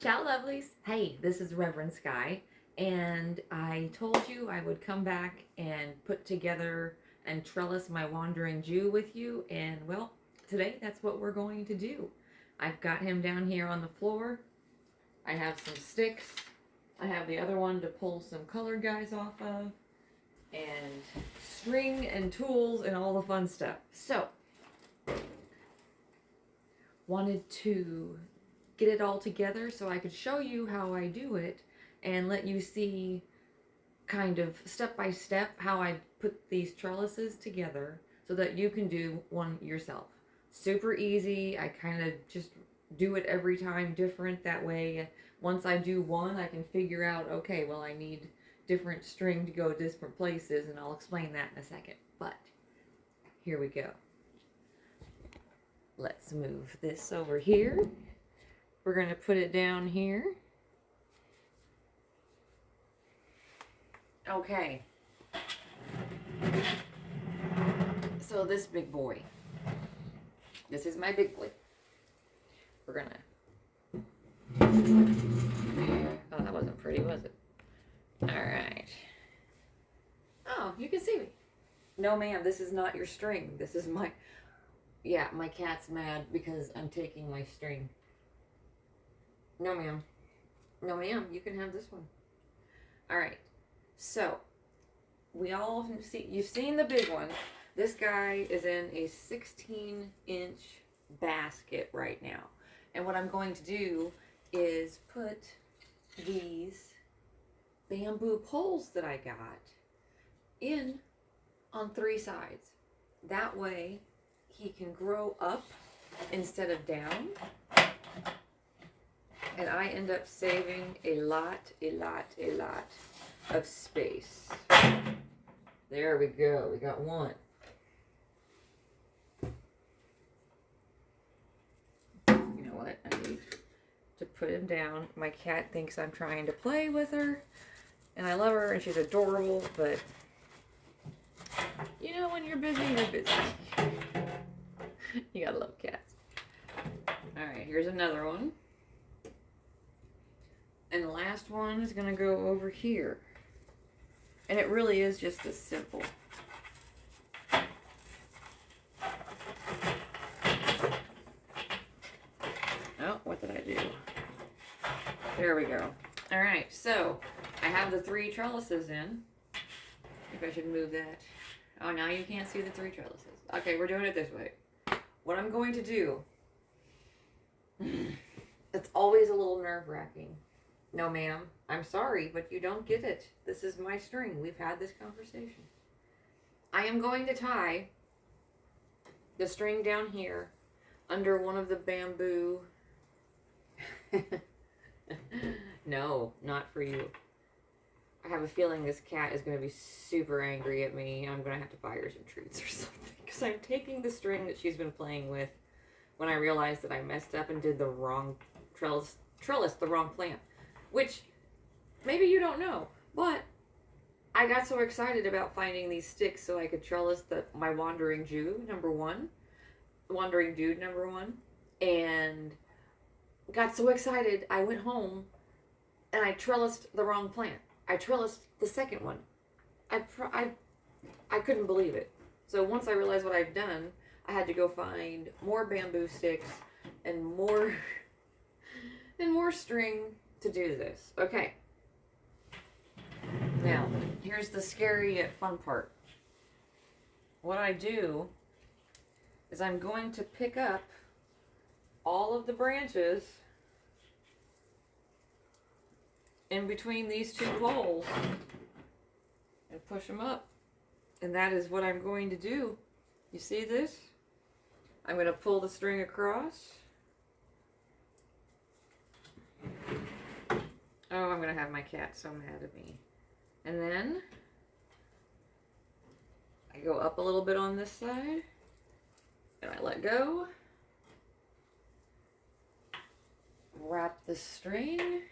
Ciao lovelies. Hey, this is Reverend Sky, and I told you I would come back and put together and trellis my wandering Jew with you, and well, today that's what we're going to do. I've got him down here on the floor. I have some sticks. I have the other one to pull some colored guys off of, and string and tools and all the fun stuff. So, wanted to get it all together so I could show you how I do it and let you see kind of step by step how I put these trellises together so that you can do one yourself. Super easy. I kind of just do it every time different. That way, once I do one, I can figure out, okay, well, I need different string to go different places, and I'll explain that in a second. But here we go. Let's move this over here. We're going to put it down here. Okay. So this big boy. This is my big boy. We're going to... Oh, that wasn't pretty, was it? Alright. Oh, you can see me. No, ma'am, this is not your string. This is my... Yeah, my cat's mad because I'm taking my string. No, ma'am. No, ma'am. You can have this one. All right. So, we all see, you've seen the big one. This guy is in a 16-inch basket right now. And what I'm going to do is put these bamboo poles that I got in on 3 sides. That way, he can grow up instead of down. And I end up saving a lot of space. There we go. We got one. You know what? I need to put him down. My cat thinks I'm trying to play with her. And I love her and she's adorable, but you know, when you're busy, you're busy. You gotta love cats. Alright, here's another one. And the last one is going to go over here. And it really is just this simple. Oh, what did I do? There we go. Alright, so I have the 3 trellises in. I think I should move that. Oh, now you can't see the 3 trellises. Okay, we're doing it this way. What I'm going to do, it's always a little nerve-wracking. No, ma'am. I'm sorry, but you don't get it. This is my string. We've had this conversation. I am going to tie the string down here under one of the bamboo. No, not for you. I have a feeling this cat is going to be super angry at me. I'm going to have to buy her some treats or something. Because I'm taking the string that she's been playing with when I realized that I messed up and did the wrong trellis, the wrong plant. Which, maybe you don't know, but I got so excited about finding these sticks so I could trellis my wandering Jew, number 1. Wandering dude, number 1. And got so excited, I went home and I trellised the wrong plant. I trellised the second one. I couldn't believe it. So once I realized what I'd done, I had to go find more bamboo sticks and more string to do this. Okay. Now, here's the scary yet fun part. What I do is I'm going to pick up all of the branches in between these 2 poles and push them up. And that is what I'm going to do. You see this? I'm going to pull the string across. Oh, I'm going to have my cat so mad at me. And then I go up a little bit on this side. And I let go. Wrap the string.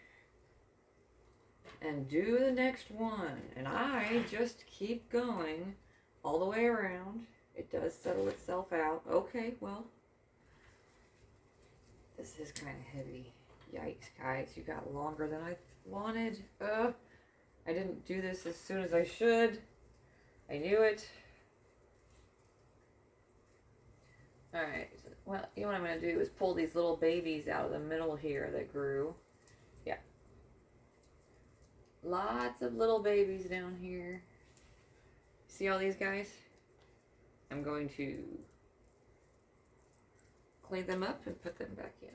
And do the next one. And I just keep going all the way around. It does settle itself out. Okay, well, this is kind of heavy. Yikes, guys, you got longer than I wanted. I didn't do this as soon as I should. I knew it. Alright, well, you know what I'm going to do is pull these little babies out of the middle here that grew. Yeah. Lots of little babies down here. See all these guys? I'm going to clean them up and put them back in.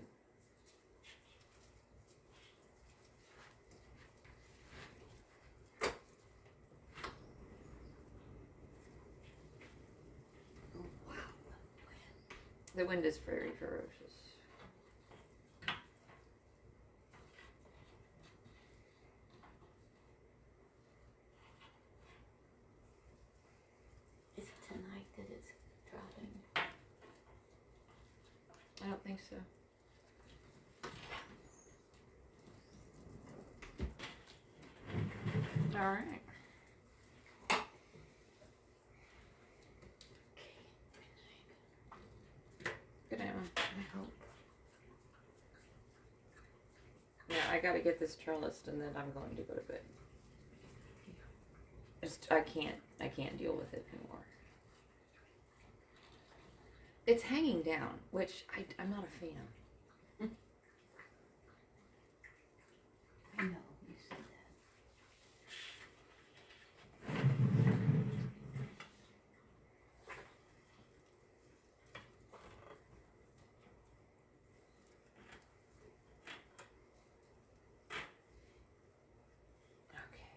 Oh, wow. The wind is very ferocious. Is it tonight that it's dropping? I don't think so. All right. Good night, Mom. I hope. Yeah, I gotta get this trellis and then I'm going to go to bed. I can't deal with it anymore. It's hanging down, which I'm not a fan of. I know, you said Okay.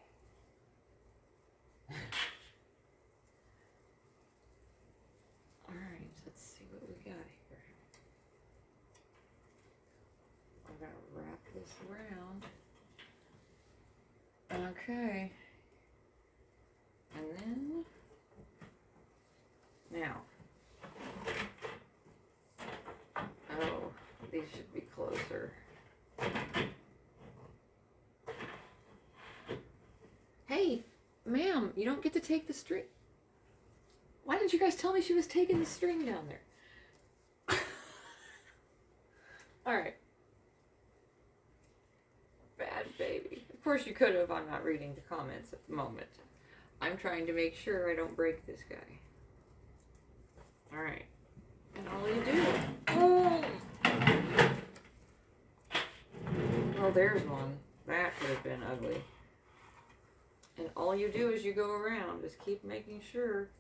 Alright, let's see what we got here. I'm gonna wrap this around. Okay. And then, now, oh, these should be closer. Hey, ma'am, you don't get to take the string. Why didn't you guys tell me she was taking the string down there? Alright. Bad baby. Of course you could have. I'm not reading the comments at the moment. I'm trying to make sure I don't break this guy. Alright. And all you do... Oh! Oh, there's one. That could have been ugly. And all you do is you go around. Just keep making sure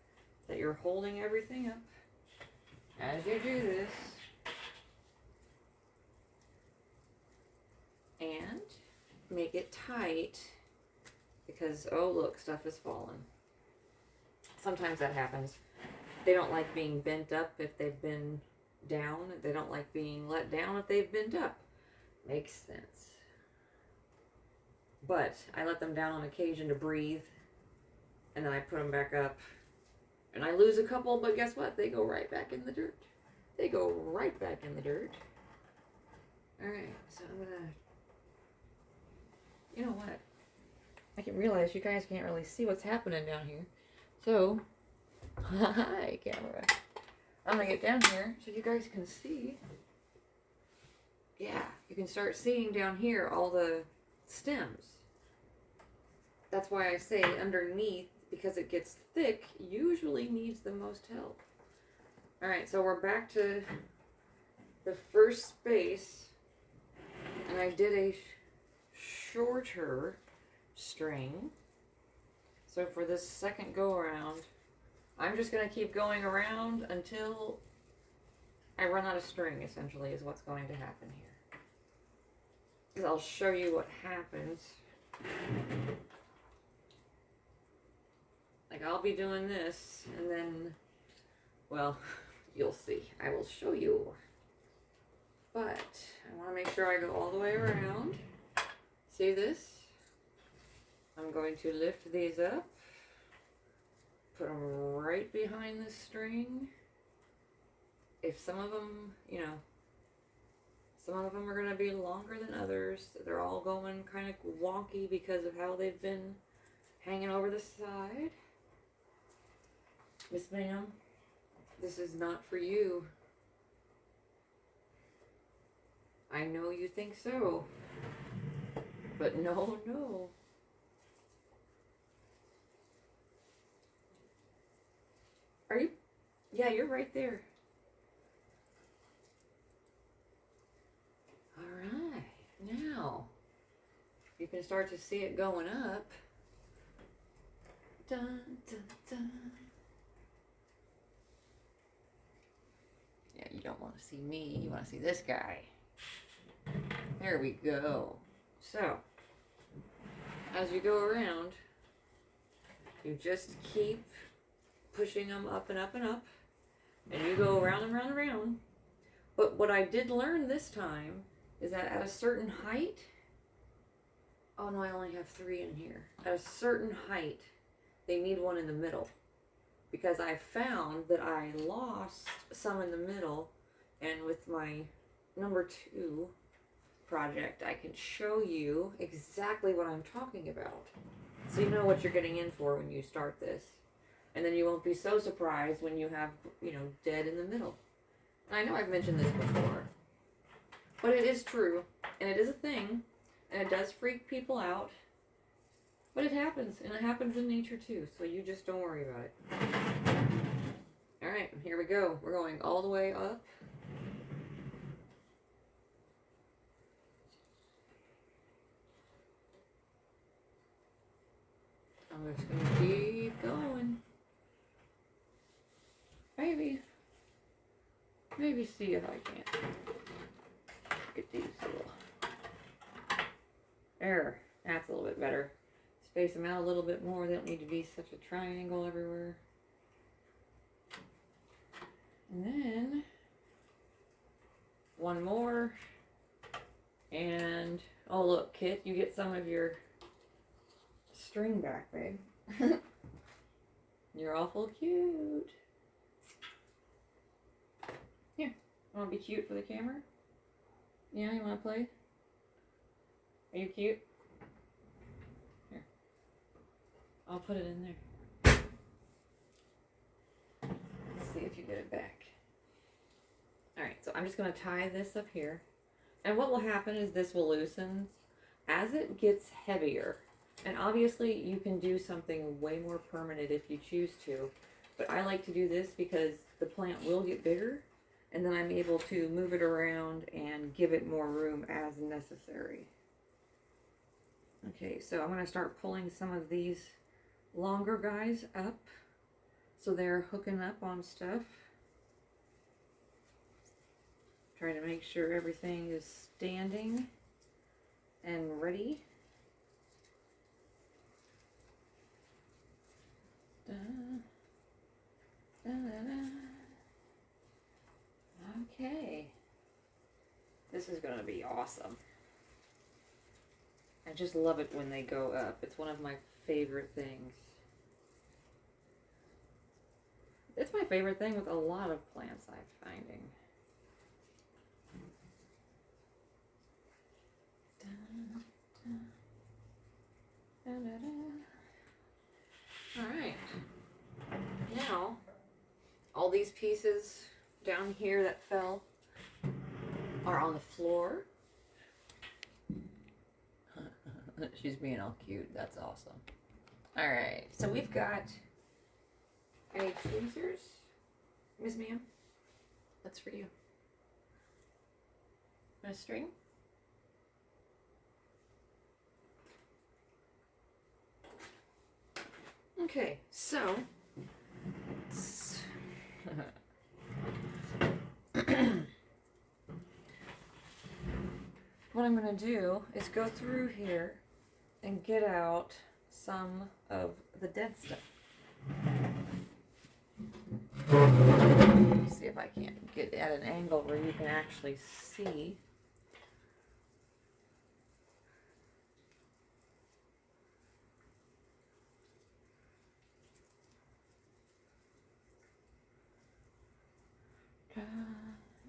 that you're holding everything up as you do this. And make it tight because, oh look, stuff is falling. Sometimes that happens. They don't like being bent up if they've been down. They don't like being let down if they've bent up. Makes sense. But I let them down on occasion to breathe, and then I put them back up. And I lose a couple, but guess what? They go right back in the dirt. They go right back in the dirt. Alright, so I'm gonna... You know what? I can realize you guys can't really see what's happening down here. So, hi camera. I'm gonna get down here so you guys can see. Yeah, you can start seeing down here all the stems. That's why I say underneath, because it gets thick, usually needs the most help. Alright, so we're back to the first space, and I did a shorter string. So for this second go around, I'm just going to keep going around until I run out of string, essentially, is what's going to happen here. Because I'll show you what happens. Like, I'll be doing this, and then, well, you'll see. I will show you. But I want to make sure I go all the way around. See this? I'm going to lift these up, put them right behind the string. If some of them, you know, some of them are going to be longer than others. They're all going kind of wonky because of how they've been hanging over the side. Miss Ma'am, this is not for you. I know you think so. But no, no. Are you? Yeah, you're right there. Alright. Now, you can start to see it going up. Dun, dun, dun. Yeah, you don't want to see me. You want to see this guy. There we go. So, as you go around, you just keep pushing them up and up and up. And you go around and around and around. But what I did learn this time is that at a certain height, oh no, I only have 3 in here. At a certain height, they need one in the middle. Because I found that I lost some in the middle, and with my number 2 project, I can show you exactly what I'm talking about. So you know what you're getting in for when you start this. And then you won't be so surprised when you have, dead in the middle. And I know I've mentioned this before, but it is true, and it is a thing, and it does freak people out, but it happens, and it happens in nature too, so you just don't worry about it. Alright, here we go. We're going all the way up. I'm just going to keep going. Maybe see if I can get these little. There, that's a little bit better. Space them out a little bit more. They don't need to be such a triangle everywhere. And then one more. And oh look, Kit, you get some of your string back, babe. You're awful cute. Here, want to be cute for the camera? Yeah, you want to play? Are you cute? Here, I'll put it in there. Let's see if you get it back. Alright, so I'm just going to tie this up here. And what will happen is this will loosen as it gets heavier. And obviously you can do something way more permanent if you choose to. But I like to do this because the plant will get bigger. And then I'm able to move it around and give it more room as necessary. Okay, so I'm going to start pulling some of these longer guys up. So they're hooking up on stuff. Trying to make sure everything is standing and ready. Da, da, da, da. Okay. This is going to be awesome. I just love it when they go up. It's one of my favorite things. It's my favorite thing with a lot of plants I'm finding. Alright. Now, all these pieces down here that fell are on the floor. She's being all cute. That's awesome. Alright, so we've got any tweezers, Miss Ma'am? That's for you. And a string? Okay, so what I'm going to do is go through here and get out some of the dead stuff. See if I can't get at an angle where you can actually see.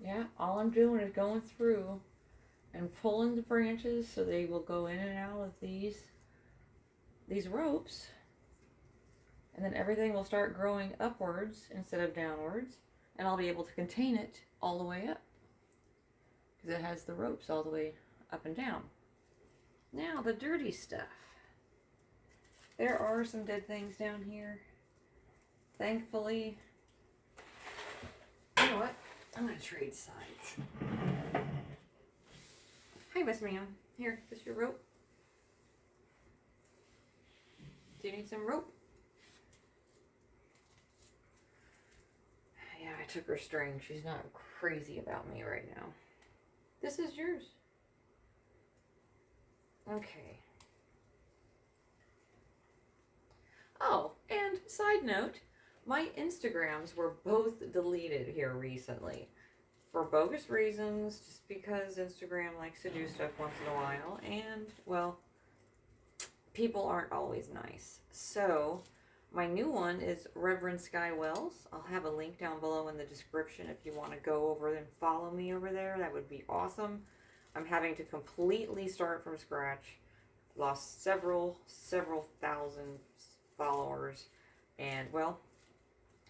Yeah, all I'm doing is going through and pulling the branches so they will go in and out of these ropes, and then everything will start growing upwards instead of downwards, and I'll be able to contain it all the way up. because it has the ropes all the way up and down. Now the dirty stuff. There are some dead things down here. Thankfully, you know what? I'm gonna trade sides. Hi, Miss Ma'am. Here, is this your rope? Do you need some rope? Yeah, I took her string. She's not crazy about me right now. This is yours. Okay. Oh, and side note, my Instagrams were both deleted here recently. For bogus reasons, just because Instagram likes to do stuff once in a while, and, well, people aren't always nice. So, my new one is Reverend Sky Wells. I'll have a link down below in the description if you want to go over and follow me over there. That would be awesome. I'm having to completely start from scratch. Lost several thousand followers. And, well,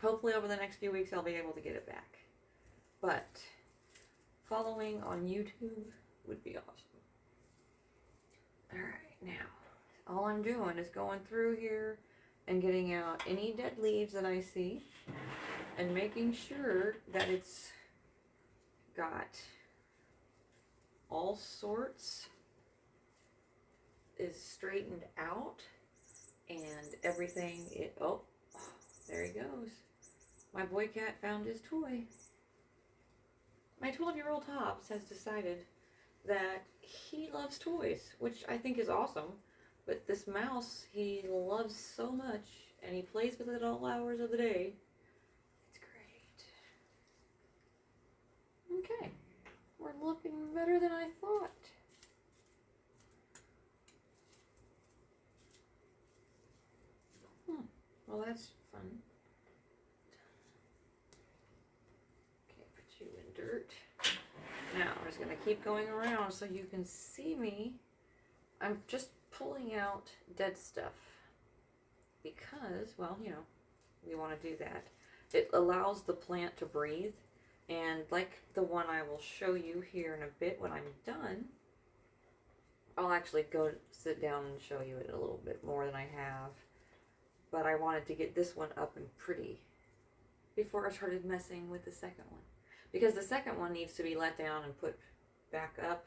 hopefully over the next few weeks I'll be able to get it back. But following on YouTube would be awesome. Alright, now, all I'm doing is going through here and getting out any dead leaves that I see and making sure that it's got all sorts is straightened out and everything. Oh, there he goes. My boy cat found his toy. My 12-year-old Hobbs has decided that he loves toys, which I think is awesome. But this mouse he loves so much, and he plays with it all hours of the day. It's great. Okay, we're looking better than I thought. Well, that's fun. Okay, put you in dirt. Now, I'm just going to keep going around so you can see me. I'm just pulling out dead stuff because, well, you know, we want to do that. It allows the plant to breathe, and like the one I will show you here in a bit when I'm done, I'll actually go sit down and show you it a little bit more than I have. But I wanted to get this one up and pretty before I started messing with the second one. Because the second one needs to be let down and put back up.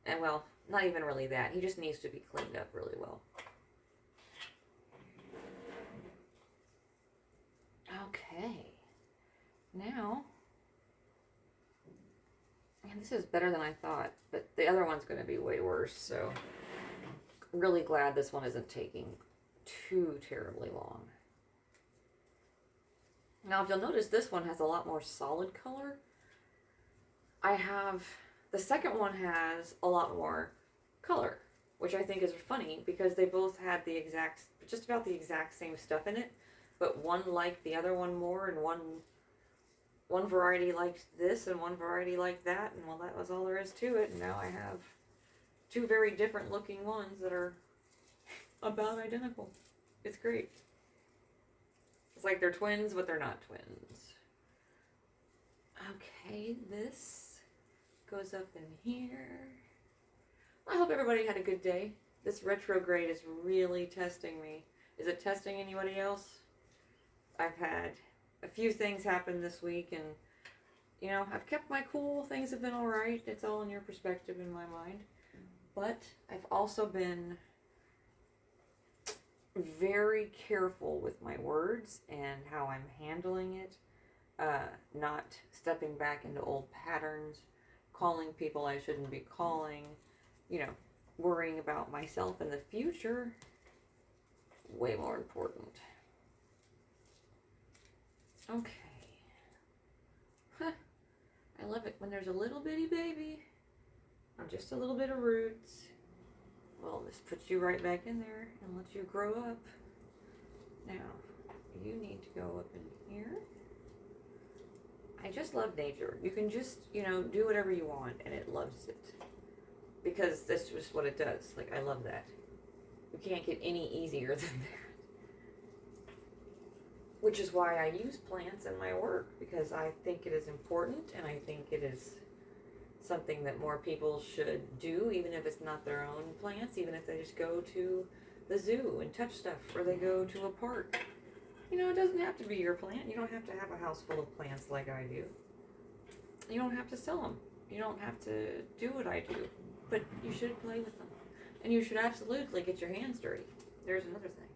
And, well, not even really that. He just needs to be cleaned up really well. Okay. Now, man, this is better than I thought. But the other one's going to be way worse. So, really glad this one isn't taking too terribly long. Now, if you'll notice, this one has a lot more solid color. The second one has a lot more color, which I think is funny because they both had just about the exact same stuff in it, but one liked the other one more, and one variety liked this and one variety liked that, and well, that was all there is to it. And now I have two very different looking ones that are about identical. It's great. It's like they're twins, but they're not twins. Okay, this goes up in here. I hope everybody had a good day. This retrograde is really testing me. Is it testing anybody else? I've had a few things happen this week, and, you know, I've kept my cool. Things have been alright. It's all in your perspective in my mind. But I've also been very careful with my words and how I'm handling it. Not stepping back into old patterns, calling people I shouldn't be calling, you know, worrying about myself in the future. Way more important. Okay. Huh. I love it when there's a little bitty baby and just a little bit of roots. Well, this puts you right back in there and lets you grow up. Now, you need to go up in here. I just love nature. You can just, you know, do whatever you want and it loves it. Because that's just what it does. Like, I love that. You can't get any easier than that. Which is why I use plants in my work, because I think it is important and I think it is something that more people should do, even if it's not their own plants, even if they just go to the zoo and touch stuff, or they go to a park. You know, it doesn't have to be your plant. You don't have to have a house full of plants like I do. You don't have to sell them. You don't have to do what I do. But you should play with them. And you should absolutely get your hands dirty. There's another thing.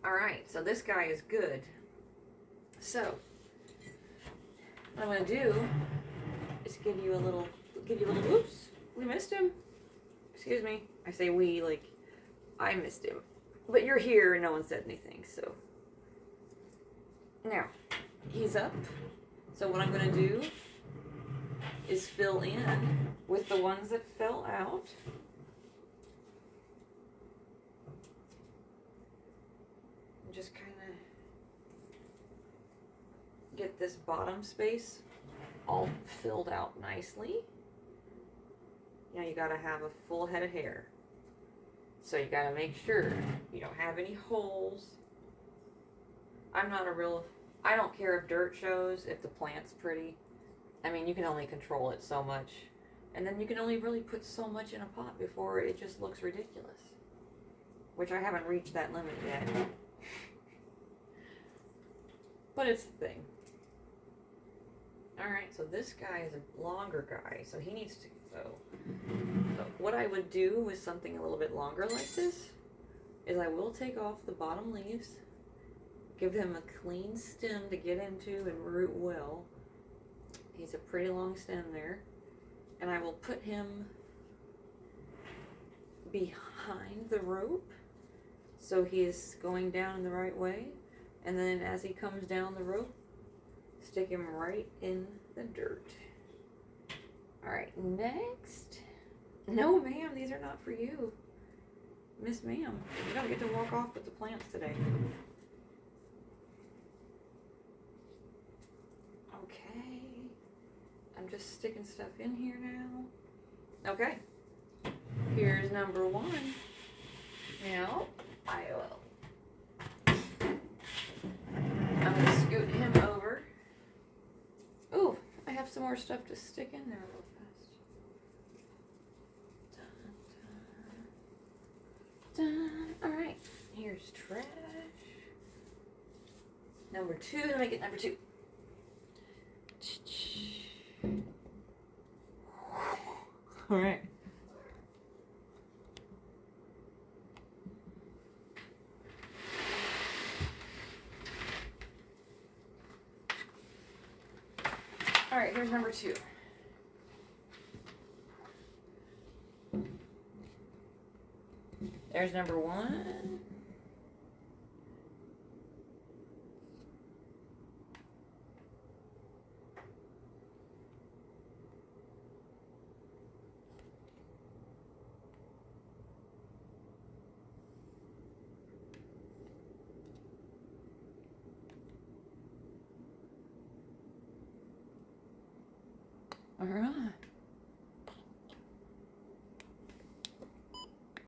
Alright, so this guy is good. So, what I'm going to do is give you a little, whoops, we missed him. Excuse me. I say we, like, I missed him. But you're here and no one said anything, so. Now, he's up. So what I'm going to do is fill in with the ones that fell out. And just kind of get this bottom space all filled out nicely. You know, you got to have a full head of hair. So you got to make sure you don't have any holes. I don't care if dirt shows, if the plant's pretty. I mean, you can only control it so much. And then you can only really put so much in a pot before it just looks ridiculous. Which I haven't reached that limit yet. But it's a thing. Alright, so this guy is a longer guy, so he needs to go. So what I would do with something a little bit longer like this is I will take off the bottom leaves, give him a clean stem to get into and root well. He's a pretty long stem there. And I will put him behind the rope so he is going down in the right way. And then as he comes down the rope, stick him right in the dirt. Alright, next. No, ma'am, these are not for you. Miss ma'am, you don't get to walk off with the plants today. Okay. I'm just sticking stuff in here now. Okay. Here's number one. Now, I'm going to scoot him over. Ooh, I have some more stuff to stick in there real fast. Dun, dun, dun. Alright, here's trash. Number two, let me get number two. Alright. Alright, here's number two. There's number one. All right.